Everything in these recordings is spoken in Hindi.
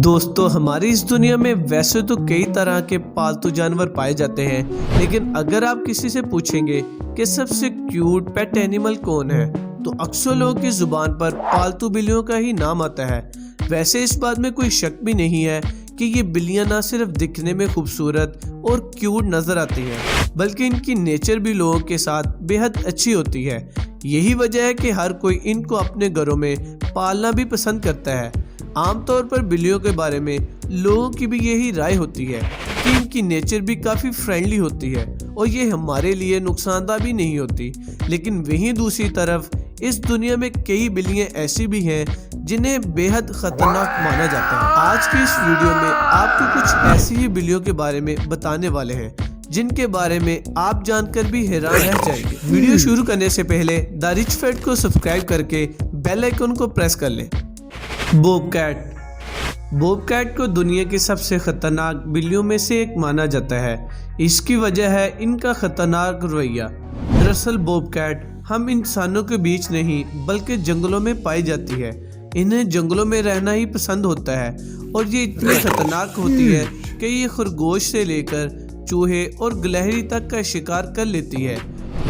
दोस्तों, हमारी इस दुनिया में वैसे तो कई तरह के पालतू जानवर पाए जाते हैं, लेकिन अगर आप किसी से पूछेंगे कि सबसे क्यूट पेट एनिमल कौन है, तो अक्सर लोगों की जुबान पर पालतू बिल्लियों का ही नाम आता है। वैसे इस बात में कोई शक भी नहीं है कि ये बिल्लियां ना सिर्फ दिखने में खूबसूरत और क्यूट नजर आती हैं, बल्कि इनकी नेचर भी लोगों के साथ बेहद अच्छी होती है। यही वजह है कि हर कोई इनको अपने घरों में पालना भी पसंद करता है। आमतौर पर बिल्लियों के बारे में लोगों की भी यही राय होती है कि इनकी नेचर भी काफ़ी फ्रेंडली होती है और ये हमारे लिए नुकसानदायक भी नहीं होती। लेकिन वहीं दूसरी तरफ इस दुनिया में कई बिल्लियां ऐसी भी हैं जिन्हें बेहद खतरनाक माना जाता है। आज की इस वीडियो में आपको कुछ ऐसी ही बिल्लियों के बारे में बताने वाले हैं जिनके बारे में आप जानकर भी हैरान रह जाएंगे। वीडियो शुरू करने से पहले द रिच फैक्ट को सब्सक्राइब करके बेल आइकन को प्रेस कर लें। बॉबकैट को दुनिया की सबसे खतरनाक बिल्लियों में से एक माना जाता है। इसकी वजह है इनका खतरनाक रवैया। दरअसल बॉबकैट हम इंसानों के बीच नहीं बल्कि जंगलों में पाई जाती है। इन्हें जंगलों में रहना ही पसंद होता है और ये इतनी खतरनाक होती है कि ये खरगोश से लेकर चूहे और गिलहरी तक का शिकार कर लेती है।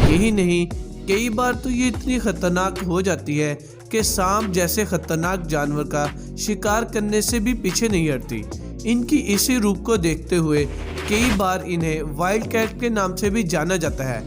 यही नहीं, कई बार तो ये इतनी खतरनाक हो जाती है कि सांप जैसे खतरनाक जानवर का शिकार करने से भी पीछे नहीं हटती। इनकी इसी रूप को देखते हुए कई बार इन्हें वाइल्ड कैट के नाम से भी जाना जाता है।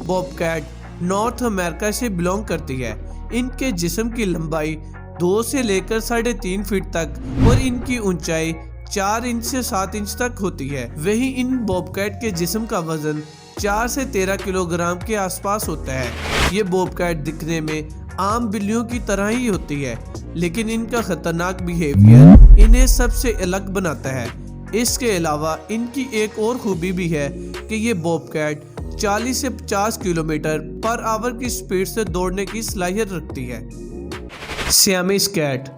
बॉबकैट नॉर्थ अमेरिका से बिलोंग करती है। इनके जिस्म की लंबाई 2 से लेकर 3.5 फीट तक और इनकी ऊंचाई 4 इंच से 7 इंच तक होती है। वहीं इन बॉबकैट के जिस्म का वजन 4 से 13 किलोग्राम के आसपास होता है। ये बॉबकैट दिखने में आम बिल्लियों की तरह ही होती है, लेकिन इनका खतरनाक बिहेवियर इन्हें सबसे अलग बनाता है। इसके अलावा इनकी एक और खूबी भी है कि ये बॉबकैट 40 से 50 किलोमीटर पर आवर की स्पीड से दौड़ने की सलाहियत रखती है। सियामीज कैट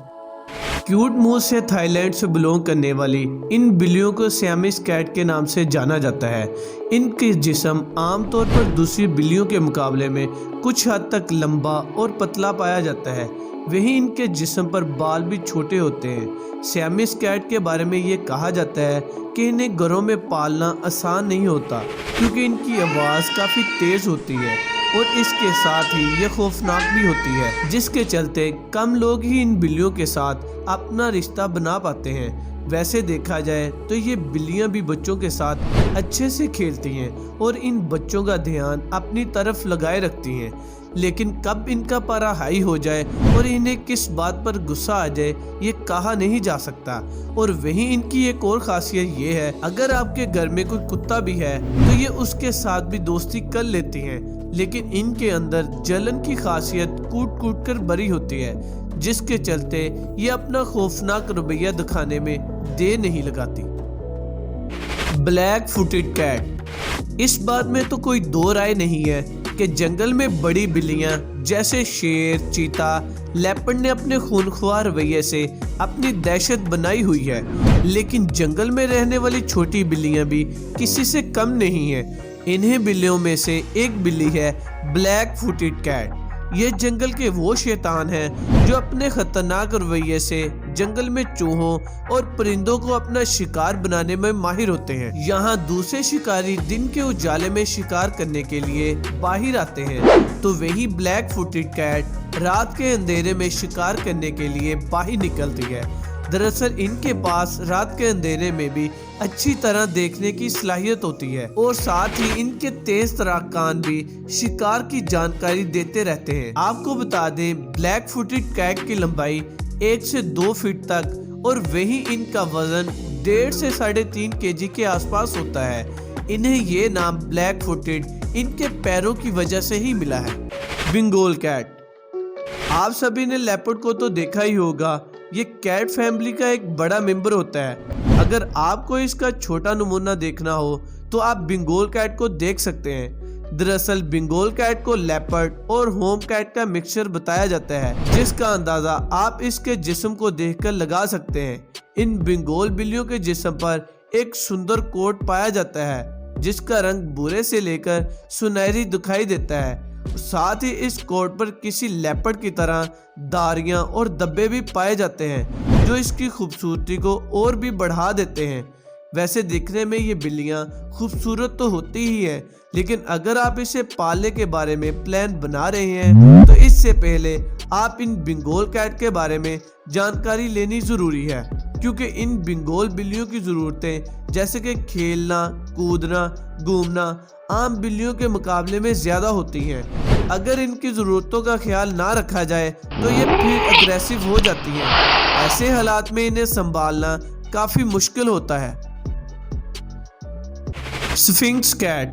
क्यूट मुंह से थाईलैंड से बिलोंग करने वाली इन बिल्लियों को सियामीज कैट के नाम से जाना जाता है। इनके जिस्म आमतौर पर दूसरी बिल्लियों के मुकाबले में कुछ हद तक लंबा और पतला पाया जाता है। वहीं इनके जिस्म पर बाल भी छोटे होते हैं। सियामीज कैट के बारे में ये कहा जाता है कि इन्हें घरों में पालना आसान नहीं होता, क्योंकि इनकी आवाज़ काफ़ी तेज़ होती है और इसके साथ ही ये खौफनाक भी होती है, जिसके चलते कम लोग ही इन बिल्लियों के साथ अपना रिश्ता बना पाते हैं। वैसे देखा जाए तो ये बिल्लियां भी बच्चों के साथ अच्छे से खेलती हैं और इन बच्चों का ध्यान अपनी तरफ लगाए रखती हैं, लेकिन कब इनका पारा हाई हो जाए और इन्हें किस बात पर गुस्सा आ जाए ये कहा नहीं जा सकता। और वहीं इनकी एक और खासियत ये है, अगर आपके घर में कोई कुत्ता भी है तो ये उसके साथ भी दोस्ती कर लेती हैं, लेकिन इनके अंदर जलन की खासियत कूट कूट कर भरी होती है, जिसके चलते ये अपना खौफनाक रवैया दिखाने में देर नहीं लगाती। ब्लैक फुटेड कैट इस बात में तो कोई दो राय नहीं है कि जंगल में बड़ी बिल्लियां जैसे शेर, चीता, लेपर्ड ने अपने खूनख्वार रवैये से अपनी दहशत बनाई हुई है, लेकिन जंगल में रहने वाली छोटी बिल्लियां भी किसी से कम नहीं है। इन्हीं बिल्लियों में से एक बिल्ली है ब्लैक फुटेड कैट। ये जंगल के वो शैतान हैं जो अपने खतरनाक रवैये से जंगल में चूहों और परिंदों को अपना शिकार बनाने में माहिर होते हैं। यहाँ दूसरे शिकारी दिन के उजाले में शिकार करने के लिए बाहर आते हैं, तो वही ब्लैक फुटेड कैट रात के अंधेरे में शिकार करने के लिए बाहर निकलती है। दरअसल इनके पास रात के अंधेरे में भी अच्छी तरह देखने की सलाहियत होती है और साथ ही इनके तेज तरार कान भी शिकार की जानकारी देते रहते हैं। आपको बता दें, ब्लैक फुटेड कैट की लंबाई 1 से 2 फीट तक और वही इनका वजन 1.5 से 3.5 केजी के आसपास होता है। इन्हें ये नाम ब्लैक फुटेड इनके पैरों की वजह से ही मिला है। बंगाल कैट आप सभी ने लेपर्ड को तो देखा ही होगा। ये कैट फैमिली का एक बड़ा मेंबर होता है। अगर आपको इसका छोटा नमूना देखना हो तो आप बंगाल कैट को देख सकते हैं। दरअसल बंगाल कैट को लेपर्ड और होम कैट का मिक्सचर बताया जाता है, जिसका अंदाजा आप इसके जिस्म को देखकर लगा सकते हैं। इन बंगाल बिल्लियों के जिस्म पर एक सुंदर कोट पाया जाता है, जिसका रंग भूरे से लेकर सुनहरी दिखाई देता है साथ ही इस कोट पर किसी लेपर्ड की तरह दारियां और धब्बे भी पाए जाते हैं जो इसकी खूबसूरती को और भी बढ़ा देते हैं। वैसे दिखने में ये बिल्लियां खूबसूरत तो होती ही है, लेकिन अगर आप इसे पालने के बारे में प्लान बना रहे हैं तो इससे पहले आप इन बंगाल कैट के बारे में जानकारी लेनी ज़रूरी है, क्योंकि इन बंगाल बिल्लियों की ज़रूरतें जैसे कि खेलना, कूदना, घूमना आम बिल्लियों के मुकाबले में ज़्यादा होती हैं। अगर इनकी ज़रूरतों का ख्याल ना रखा जाए तो ये फिर अग्रेसिव हो जाती हैं। ऐसे हालात में इन्हें संभालना काफ़ी मुश्किल होता है। Sphinx cat.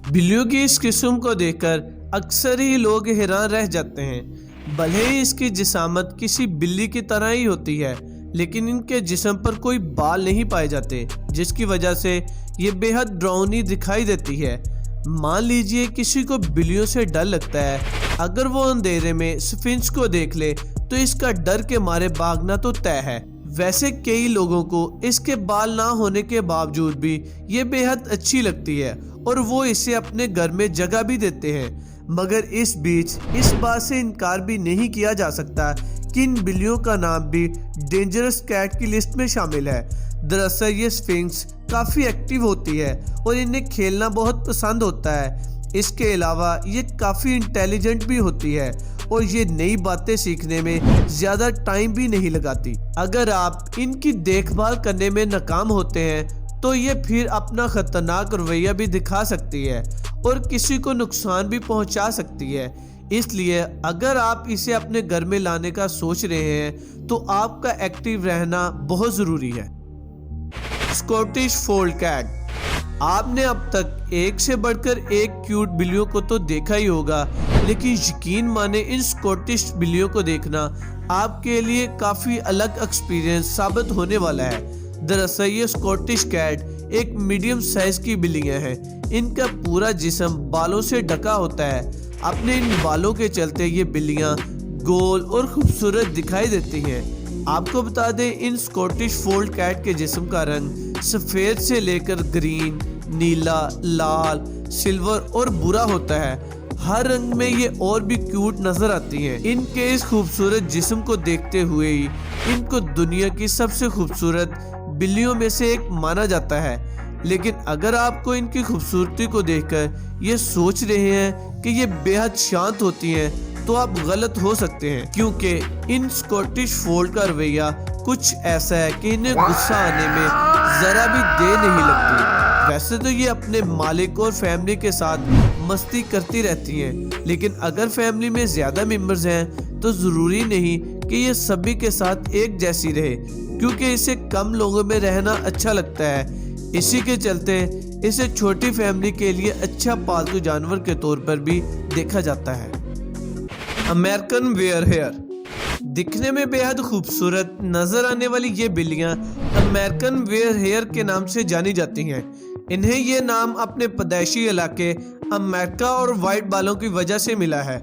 बिल्लियों की इस किस्म को देखकर अक्सर ही लोग हैरान रह जाते हैं। भले ही इसकी जिसामत किसी बिल्ली की तरह ही होती है, लेकिन इनके जिस्म पर कोई बाल नहीं पाए जाते, जिसकी वजह से ये बेहद डरावनी दिखाई देती है। मान लीजिए किसी को बिल्लियों से डर लगता है, अगर वो अंधेरे में स्फिंक्स को देख ले तो इसका डर के मारे भागना तो तय है। वैसे कई लोगों को इसके बाल ना होने के बावजूद भी ये बेहद अच्छी लगती है और वो इसे अपने घर में जगह भी देते हैं, मगर इस बीच इस बात से इनकार भी नहीं किया जा सकता कि इन बिल्लियों का नाम भी डेंजरस कैट की लिस्ट में शामिल है। दरअसल ये स्फिंक्स काफ़ी एक्टिव होती है और इन्हें खेलना बहुत पसंद होता है। इसके अलावा ये काफ़ी इंटेलिजेंट भी होती है और ये नई बातें सीखने में ज़्यादा टाइम भी नहीं लगाती। अगर आप इनकी देखभाल करने में नाकाम होते हैं तो ये फिर अपना खतरनाक रवैया भी दिखा सकती है और किसी को नुकसान भी पहुंचा सकती है। इसलिए अगर आप इसे अपने घर में लाने का सोच रहे हैं तो आपका एक्टिव रहना बहुत ज़रूरी है। Scottish fold cat. आपने अब तक एक से बढ़कर एक क्यूट बिल्लियों को तो देखा ही होगा, लेकिन यकीन माने इन स्कॉटिश बिल्लियों को देखना आपके लिए काफ़ी अलग एक्सपीरियंस साबित होने वाला है। दरअसल ये स्कॉटिश कैट एक मीडियम साइज की बिल्लियां हैं। इनका पूरा जिस्म बालों से ढका होता है। अपने इन बालों के चलते ये बिल्लियां गोल और खूबसूरत दिखाई देती हैं। आपको बता दें, इन स्कॉटिश फोल्ड कैट के जिस्म का रंग सफ़ेद से लेकर ग्रीन, नीला, लाल, सिल्वर और भूरा होता है। हर रंग में ये और भी क्यूट नजर आती हैं। इनके इस खूबसूरत जिस्म को देखते हुए ही इनको दुनिया की सबसे खूबसूरत बिल्लियों में से एक माना जाता है। लेकिन अगर आपको इनकी खूबसूरती को देखकर ये सोच रहे हैं कि ये बेहद शांत होती हैं तो आप गलत हो सकते हैं, क्योंकि इन स्कॉटिश फोल्ड का रवैया कुछ ऐसा है कि इन्हें गुस्सा आने में जरा भी देर नहीं लगती। वैसे तो ये अपने मालिक और फैमिली के साथ मस्ती करती रहती हैं, लेकिन अगर फैमिली में ज्यादा मेंबर्स हैं तो जरूरी नहीं कि ये सभी के साथ एक जैसी रहे, क्योंकि इसे कम लोगों में रहना अच्छा लगता है। इसी के चलते इसे छोटी फैमिली के लिए अच्छा पालतू जानवर के तौर पर भी देखा जाता है। American wirehair. दिखने में बेहद खूबसूरत नजर आने वाली ये बिल्लियां अमेरिकन वेयर हेयर के नाम से जानी जाती हैं। इन्हें ये नाम अपने पैदाइशी इलाके अमेरिका और वाइट बालों की वजह से मिला है।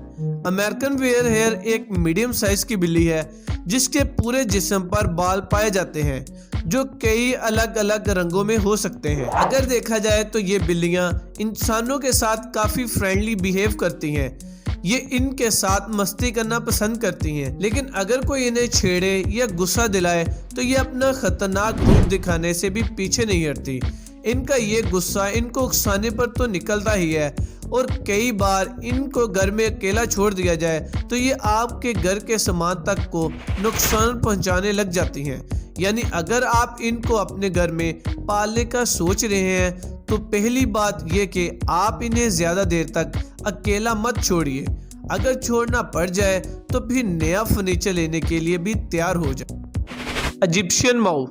अमेरिकन वेयर हेयर एक मीडियम साइज की बिल्ली है जिसके पूरे जिस्म पर बाल पाए जाते हैं, जो कई अलग अलग रंगों में हो सकते हैं। अगर देखा जाए तो ये बिल्लियां इंसानों के साथ काफी फ्रेंडली बिहेव करती हैं। ये इनके साथ मस्ती करना पसंद करती हैं, लेकिन अगर कोई इन्हें छेड़े या गुस्सा दिलाए तो ये अपना खतरनाक रूप दिखाने से भी पीछे नहीं हटती। इनका ये गुस्सा इनको उकसाने पर तो निकलता ही है, और कई बार इनको घर में अकेला छोड़ दिया जाए तो ये आपके घर के सामान तक को नुकसान पहुंचाने लग जाती हैं। यानी अगर आप इनको अपने घर में पालने का सोच रहे हैं तो पहली बात ये कि आप इन्हें ज्यादा देर तक अकेला मत छोड़िए। अगर छोड़ना पड़ जाए तो फिर नया फर्नीचर लेने के लिए भी तैयार हो जाए। इजिप्शियन माऊ।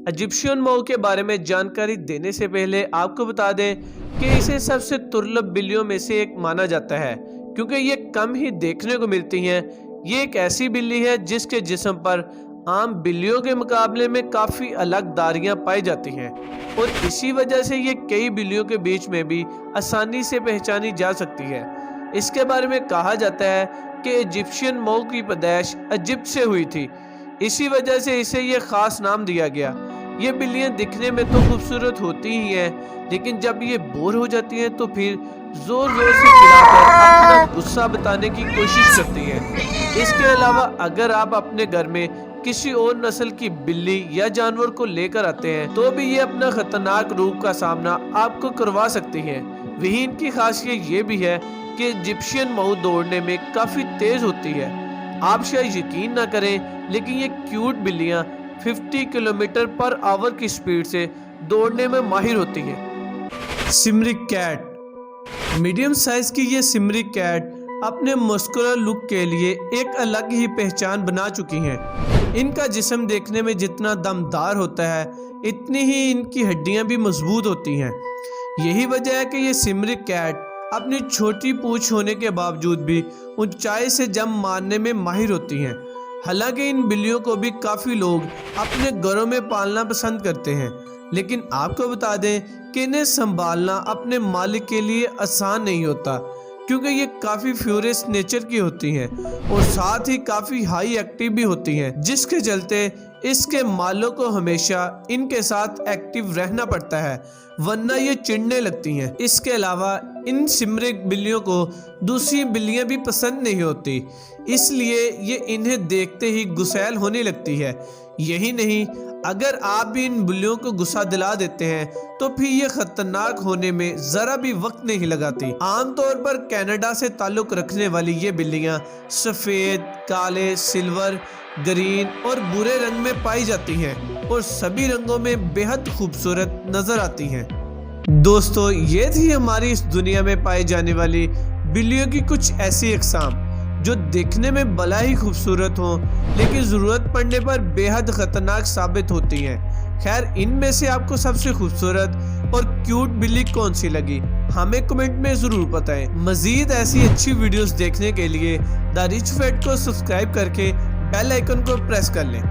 इजिप्शियन माऊ के बारे में जानकारी देने से पहले आपको बता दें कि इसे सबसे दुर्लभ बिल्लियों में से एक माना जाता है, क्योंकि ये कम ही देखने को मिलती हैं। ये एक ऐसी बिल्ली है जिसके जिस्म पर आम बिल्लियों के मुकाबले में काफ़ी अलग दारियां पाई जाती हैं, और इसी वजह से ये कई बिल्लियों के बीच में भी आसानी से पहचानी जा सकती है। इसके बारे में कहा जाता है कि इजिप्शियन माऊ की पैदाइश इजिप्ट से हुई थी, इसी वजह से इसे ये ख़ास नाम दिया गया। ये बिल्लियाँ दिखने में तो खूबसूरत होती ही हैं, लेकिन जब ये बोर हो जाती हैं तो फिर जोर जोर से चिल्लाकर अपना गुस्सा बताने की कोशिश करती हैं। इसके अलावा अगर आप अपने घर में किसी और नस्ल की बिल्ली या जानवर को लेकर आते हैं तो भी ये अपना खतरनाक रूप का सामना आपको करवा सकती हैं। वहीं इनकी खासियत ये भी है कि इजिप्शियन माउथ दौड़ने में काफ़ी तेज़ होती है। आप शायद यकीन ना करें, लेकिन ये क्यूट बिल्लियाँ 50 किलोमीटर पर आवर की स्पीड से दौड़ने में माहिर होती हैं। सिमरिक कैट। मीडियम साइज की ये सिमरिक कैट अपने मस्कुलर लुक के लिए एक अलग ही पहचान बना चुकी हैं। इनका जिस्म देखने में जितना दमदार होता है, इतनी ही इनकी हड्डियां भी मजबूत होती हैं। यही वजह है कि ये सिमरिक कैट अपनी छोटी पूंछ होने के बावजूद भी ऊंचाई से जंप मारने में माहिर होती हैं। हालांकि इन बिल्लियों को भी काफ़ी लोग अपने घरों में पालना पसंद करते हैं, लेकिन आपको बता दें कि इन्हें संभालना अपने मालिक के लिए आसान नहीं होता, क्योंकि ये काफ़ी फ्यूरियस नेचर की होती हैं और साथ ही काफ़ी हाई एक्टिव भी होती हैं, जिसके चलते इसके मालों को हमेशा इनके साथ एक्टिव रहना पड़ता है, वरना ये चिढ़ने लगती हैं। इसके अलावा इन सिमरिक बिल्लियों को दूसरी बिल्लियां भी पसंद नहीं होती, इसलिए ये इन्हें देखते ही गुस्सैल होने लगती है। यही नहीं, अगर आप भी इन बिल्लियों को गुस्सा दिला देते हैं तो फिर ये खतरनाक होने में ज़रा भी वक्त नहीं लगाती। आमतौर पर कनाडा से ताल्लुक़ रखने वाली ये बिल्लियाँ सफ़ेद, काले, सिल्वर, ग्रीन और भूरे रंग में पाई जाती हैं और सभी रंगों में बेहद खूबसूरत नज़र आती हैं। दोस्तों, ये थी हमारी इस दुनिया में पाई जाने वाली बिल्लियों की कुछ ऐसी अक़साम जो देखने में भला ही खूबसूरत हों, लेकिन ज़रूरत पड़ने पर बेहद ख़तरनाक साबित होती हैं। खैर, इनमें से आपको सबसे खूबसूरत और क्यूट बिल्ली कौन सी लगी, हमें कमेंट में ज़रूर बताएं। मज़ीद ऐसी अच्छी वीडियोस देखने के लिए द रिच फैक्ट को सब्सक्राइब करके बेल आइकन को प्रेस कर लें।